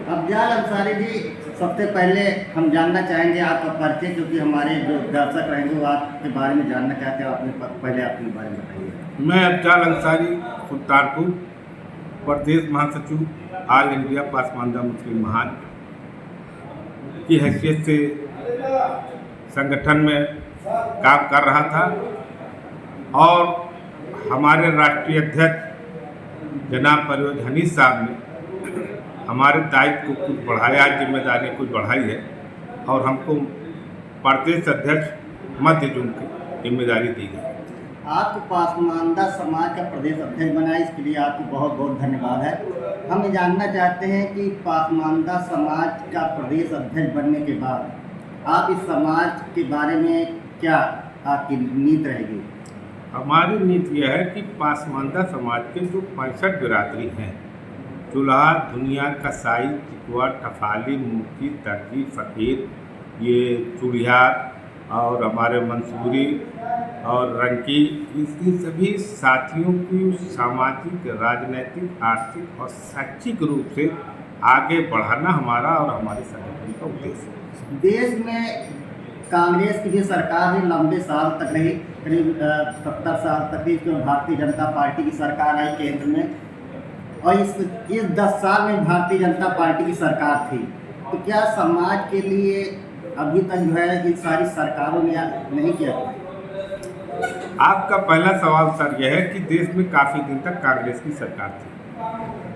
अफजाल अंसारी जी, सबसे पहले हम जानना चाहेंगे आपका परिचय, क्योंकि हमारे जो दर्शक रहेंगे वो आपके बारे में जानना चाहते हैं। पहले अपने बारे में बताइए। मैं अफजाल अंसारी सुल्तानपुर प्रदेश महासचिव ऑल इंडिया पासमानदा मुस्लिम महाज की हैसियत से संगठन में काम कर रहा था और हमारे राष्ट्रीय अध्यक्ष जनाब परवेज हनीफ साहब ने हमारे दायित्व को कुछ बढ़ाया, जिम्मेदारी कुछ बढ़ाई है और हमको प्रदेश अध्यक्ष मध्य जोन की जिम्मेदारी दी गई। आपको पासमानदा समाज का प्रदेश अध्यक्ष बनाया, इसके लिए आपको बहुत बहुत धन्यवाद है। हम ये जानना चाहते हैं कि पासमानदा समाज का प्रदेश अध्यक्ष बनने के बाद आप इस समाज के बारे में क्या आपकी नीति रहेगी? हमारी नीति यह है कि पासमानदा समाज के जो 65 बिरादरी हैं, चुल्हा, दुनिया, कसाई, चिकवा, टफाली, मुफ्ती, दर्जी, फ़कीर, ये चूड़ियार और हमारे मंसूरी और रंकी, इन सभी साथियों की सामाजिक, राजनीतिक, आर्थिक और शैक्षिक रूप से आगे बढ़ाना हमारा और हमारे संगठन का उद्देश्य है। देश में कांग्रेस की भी सरकार ही लंबे साल तक रही, करीब 70 साल तक रही, जो भारतीय जनता पार्टी की सरकार आई केंद्र में, और इस 10 साल में भारतीय जनता पार्टी की सरकार थी। तो क्या समाज के लिए अभी तक जो है इन सारी सरकारों ने नहीं किया? आपका पहला सवाल सर यह है कि देश में काफ़ी दिन तक कांग्रेस की सरकार थी।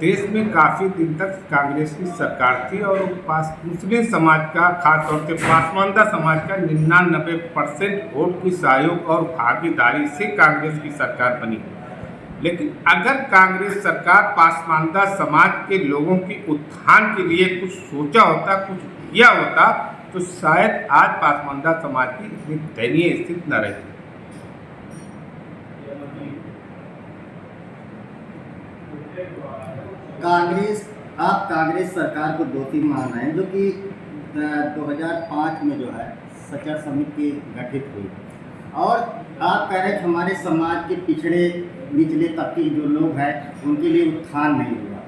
देश में काफ़ी दिन तक कांग्रेस की सरकार थी और मुस्लिम समाज का, खासतौर से पासमानदा समाज का 99% वोट की सहयोग और भागीदारी से कांग्रेस की सरकार बनी। लेकिन अगर कांग्रेस सरकार पासमानदा समाज के लोगों के उत्थान के लिए कुछ सोचा होता, कुछ किया होता, तो शायद आज पासमानदा समाज की इतनी दयनीय स्थिति न रहती। आप कांग्रेस सरकार को दोषी मान रहे हैं, जो कि 2005 में जो है सचर समिति गठित हुई, और आप कह रहे हैं कि हमारे समाज के पिछड़े निचले तबके जो लोग हैं उनके लिए उत्थान नहीं हुआ।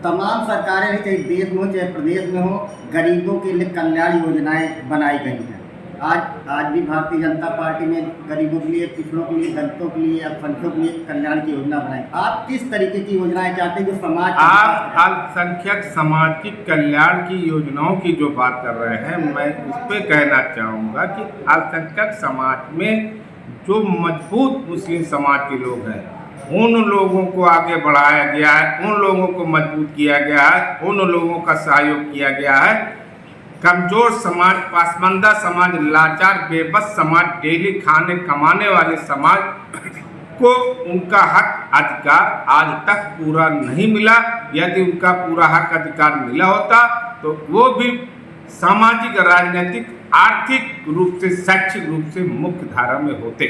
तमाम सरकारें नहीं, चाहे देश में हो चाहे प्रदेश में हो, गरीबों के लिए कल्याण योजनाएं बनाई गई हैं। आज भी भारतीय जनता पार्टी ने गरीबों के लिए, पिछड़ों के लिए, दलितों के लिए, अल्पसंख्यकों के लिए कल्याण की योजना बनाई। आप किस तरीके की योजनाएं चाहते हैं जो समाज, आप अल्पसंख्यक समाज की कल्याण की योजनाओं की जो बात कर रहे हैं, मैं उस पर कहना चाहूँगा कि अल्पसंख्यक समाज में जो मजबूत मुस्लिम समाज के लोग हैं, उन लोगों को आगे बढ़ाया गया है, उन लोगों को मजबूत किया गया है, उन लोगों का सहयोग किया गया है। कमज़ोर समाज, पासमानदा समाज, लाचार बेबस समाज, डेली खाने कमाने वाले समाज को उनका हक अधिकार आज तक पूरा नहीं मिला। यदि उनका पूरा हक अधिकार मिला होता तो वो भी सामाजिक, राजनीतिक, आर्थिक रूप से, शैक्षिक रूप से मुख्य धारा में होते,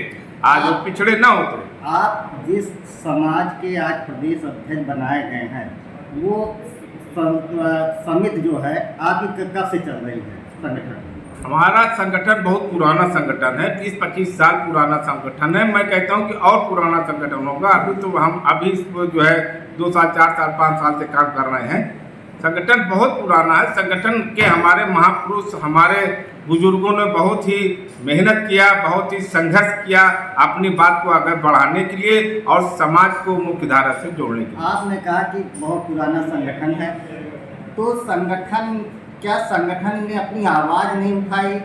आज वो पिछड़े न होते। आप जिस समाज के आज प्रदेश अध्यक्ष बनाए गए हैं, वो समिति जो है आपकी कब से चल रही है? संगठन हमारा संगठन बहुत पुराना संगठन है, 20-25 साल पुराना संगठन है। मैं कहता हूँ कि और पुराना संगठन होगा। अभी तो हम जो है 2 साल, 4 साल, 5 साल से काम कर रहे हैं। संगठन बहुत पुराना है। संगठन के हमारे महापुरुष, हमारे बुजुर्गों ने बहुत ही मेहनत किया, बहुत ही संघर्ष किया अपनी बात को आगे बढ़ाने के लिए और समाज को मुख्य धारा से जोड़ने के लिए। आपने कहा कि बहुत पुराना संगठन है, तो संगठन ने अपनी आवाज़ नहीं उठाई,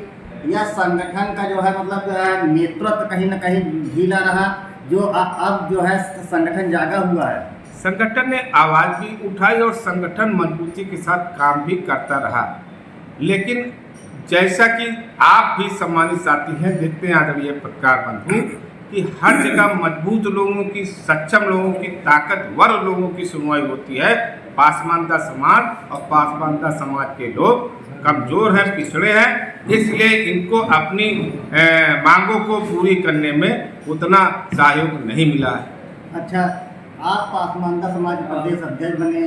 या संगठन का जो है मतलब नेतृत्व कहीं ना कहीं ढीला रहा, जो अब जो है संगठन जागा हुआ है? संगठन ने आवाज़ भी उठाई और संगठन मजबूती के साथ काम भी करता रहा। लेकिन जैसा कि आप भी सम्मानित साथी हैं, देखते हैं आदरणीय पत्रकार बंधु कि हर जगह मजबूत लोगों की, सक्षम लोगों की, ताकतवर लोगों की सुनवाई होती है। पासमानदा समाज और पासमानदा समाज के लोग कमज़ोर हैं, पिछड़े हैं, इसलिए इनको अपनी मांगों को पूरी करने में उतना सहयोग नहीं मिला है। अच्छा, आप पासमानदा समाज के प्रदेश अध्यक्ष बने,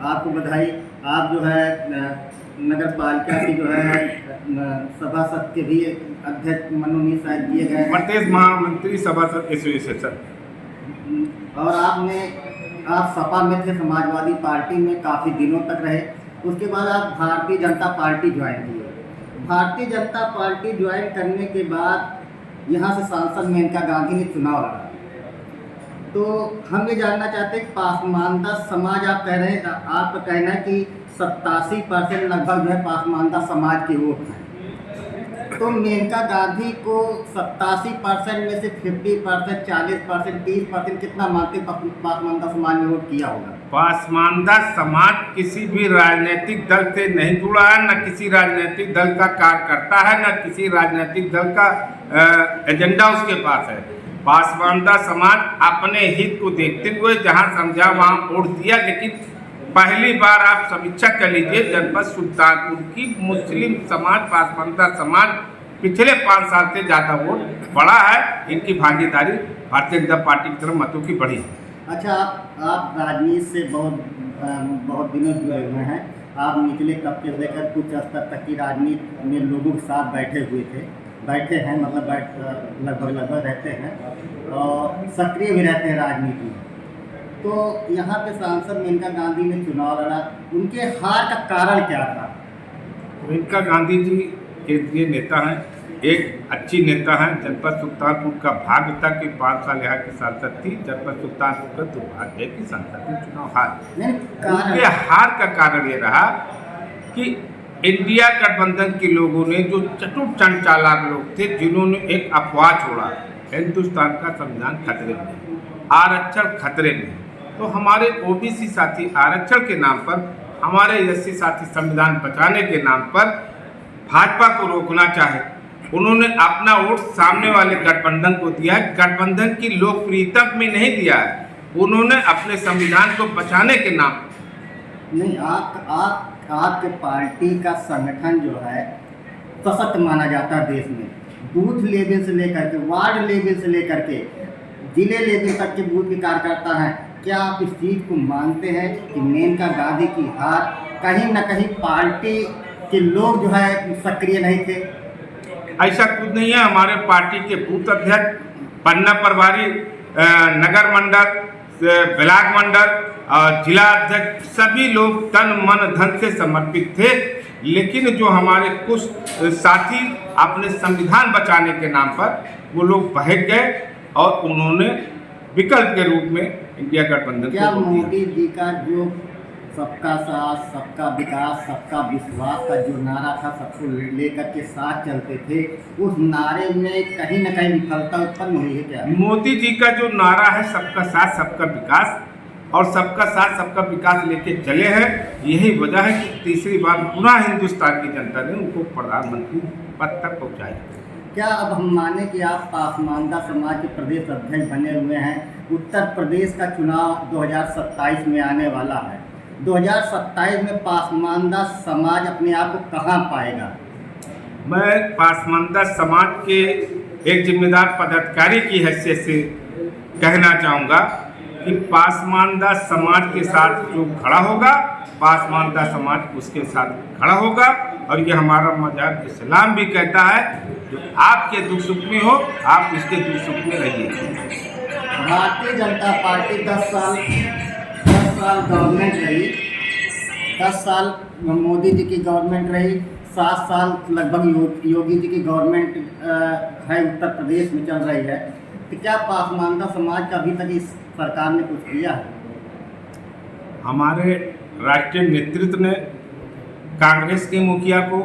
आपको बधाई। आप जो है नगर पालिका की जो है सभासद के भी अध्यक्ष मनोनीत शायद किए गए, प्रदेश महामंत्री सभासद एसोसिएशन, और आप सपा में थे, समाजवादी पार्टी में काफ़ी दिनों तक रहे। उसके बाद आप भारतीय जनता पार्टी ज्वाइन किए। भारतीय जनता पार्टी ज्वाइन करने के बाद यहाँ से सांसद मेनका गांधी ने चुनाव लड़ा। तो हम ये जानना चाहते हैं, पासमानदा समाज आप कह रहे हैं, आपका कहना है कि 87% लगभग जो है पासमानदा समाज के वोट हैं। तो मेनका गांधी को 87% में से 50%, 40%, 30% कितना मानते पासमानदा समाज ने वोट किया होगा? पासमानदा समाज किसी भी राजनीतिक दल से नहीं जुड़ा है, न किसी राजनीतिक दल का कार्य करता है, न किसी राजनीतिक दल का एजेंडा उसके पास है। पासमानदा समाज अपने हित को देखते हुए जहां समझा वहां वोट दिया। लेकिन पहली बार आप समीक्षा कर लीजिए, जनपद सुल्तानपुर की मुस्लिम समाज, पासमानदा समाज पिछले 5 साल से ज़्यादा वोट बढ़ा है। इनकी भागीदारी भारतीय जनता पार्टी की तरफ मतों की बढ़ी है। अच्छा, आप राजनीति से बहुत दिनों जुड़े हुए हैं। आप निचले तबके से लेकर कुछ स्तर तक की राजनीति में लोगों के साथ बैठे हैं, मतलब लगभग रहते हैं और सक्रिय भी रहते हैं राजनीति में। तो यहाँ पे सांसद मेनका गांधी ने चुनाव लड़ा, उनके हार का कारण क्या था? मेनका गांधी जी केंद्रीय नेता हैं, एक अच्छी नेता हैं। जनपद सुल्तानपुर का भाग्य था कि 5 साल यहाँ की सांसद थी। जनपद सुल्तानपुर का दुर्भाग्य है कि सांसद ने चुनाव हार। उनके हार का कारण ये रहा कि इंडिया गठबंधन के लोगों ने, जो चतुर चालाक लोग थे, जिन्होंने एक अफवाह छोड़ा, हिंदुस्तान का संविधान खतरे में, आरक्षण खतरे में। तो हमारे ओबीसी साथी आरक्षण के नाम पर, हमारे एससी साथी संविधान बचाने के नाम पर भाजपा को रोकना चाहे। उन्होंने अपना वोट सामने वाले गठबंधन को दिया है, गठबंधन की लोकप्रियता में नहीं दिया है। उन्होंने अपने संविधान को बचाने के नाम नहीं, आपके पार्टी का संगठन जो है सशक्त माना जाता है देश में। बूथ लेवल से लेकर के, वार्ड लेवल से लेकर के जिले लेवल तक के बूथ के कार्यकर्ता हैं। क्या आप इस चीज़ को मानते हैं कि मेनका गांधी की हार कहीं न कहीं पार्टी के लोग जो है सक्रिय नहीं थे? ऐसा कुछ नहीं है। हमारे पार्टी के बूथ अध्यक्ष, पन्ना प्रभारी, नगर मंडल, ब्लॉक मंडल, जिला अध्यक्ष, सभी लोग तन मन धन से समर्पित थे। लेकिन जो हमारे कुछ साथी अपने संविधान बचाने के नाम पर वो लोग बहक गए और उन्होंने विकल्प के रूप में इंडिया गठबंधन क्या मोदी जी का जो सबका साथ, सबका विकास, सबका विश्वास का जो नारा था, सबको लेकर के साथ चलते थे, उस नारे में कहीं न कहीं विफलता उत्पन्न हुई है क्या? मोदी जी का जो नारा है सबका साथ सबका विकास, और सबका साथ सबका विकास लेके चले हैं। यही वजह है कि तीसरी बार पुनः हिंदुस्तान की जनता ने उनको प्रधानमंत्री पद तक पहुँचाया। क्या अब हम माने कि आप पासमानदा समाज के प्रदेश अध्यक्ष बने हुए हैं? उत्तर प्रदेश का चुनाव 2027 में आने वाला है। 2027 में पासमानदा समाज अपने आप को कहाँ पाएगा? मैं पासमानदा समाज के एक जिम्मेदार पदाधिकारी की हैसियत से कहना चाहूँगा कि पासमानदा समाज के साथ जो खड़ा होगा, पासमानदा समाज उसके साथ खड़ा होगा। और ये हमारा मजहब इस्लाम भी कहता है, जो आपके दुख सुख में हो, आप इसके दुख सुख में रहिए। भारतीय जनता पार्टी 10 साल गवर्नमेंट रही, 10 साल मोदी जी की गवर्नमेंट रही, 7 साल लगभग योगी जी की गवर्नमेंट है, उत्तर प्रदेश में चल रही है। तो क्या पासमानदा समाज का अभी तक इस सरकार ने कुछ किया है? हमारे राष्ट्रीय नेतृत्व ने कांग्रेस के मुखिया को,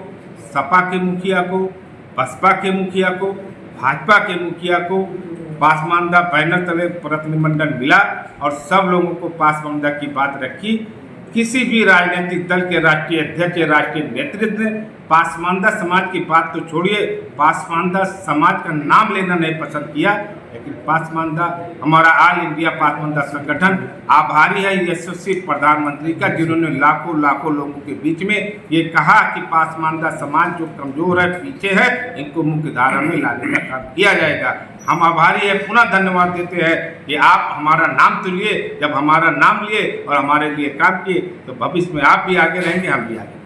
सपा के मुखिया को, बसपा के मुखिया को, भाजपा के मुखिया को पासमानदा बैनर तले प्रतिनिधिमंडल मिला और सब लोगों को पासमानदा की बात रखी। किसी भी राजनीतिक दल के राष्ट्रीय अध्यक्ष या राष्ट्रीय नेतृत्व ने पासमानदा समाज की बात तो छोड़िए, पासमानदा समाज का नाम लेना नहीं पसंद किया। लेकिन पासमानदा, हमारा ऑल इंडिया पासमानदा संगठन आभारी है यशस्वी प्रधानमंत्री का, जिन्होंने लाखों लोगों के बीच में ये कहा कि पासमानदा समाज जो कमजोर है, पीछे है, इनको मुख्य धारा में लाने का काम किया जाएगा। हम आभारी है, पुनः धन्यवाद देते हैं कि आप हमारा नाम तो लिए। जब हमारा नाम लिए और हमारे लिए काम किए तो भविष्य में आप भी आगे रहेंगे, हम भी आगे।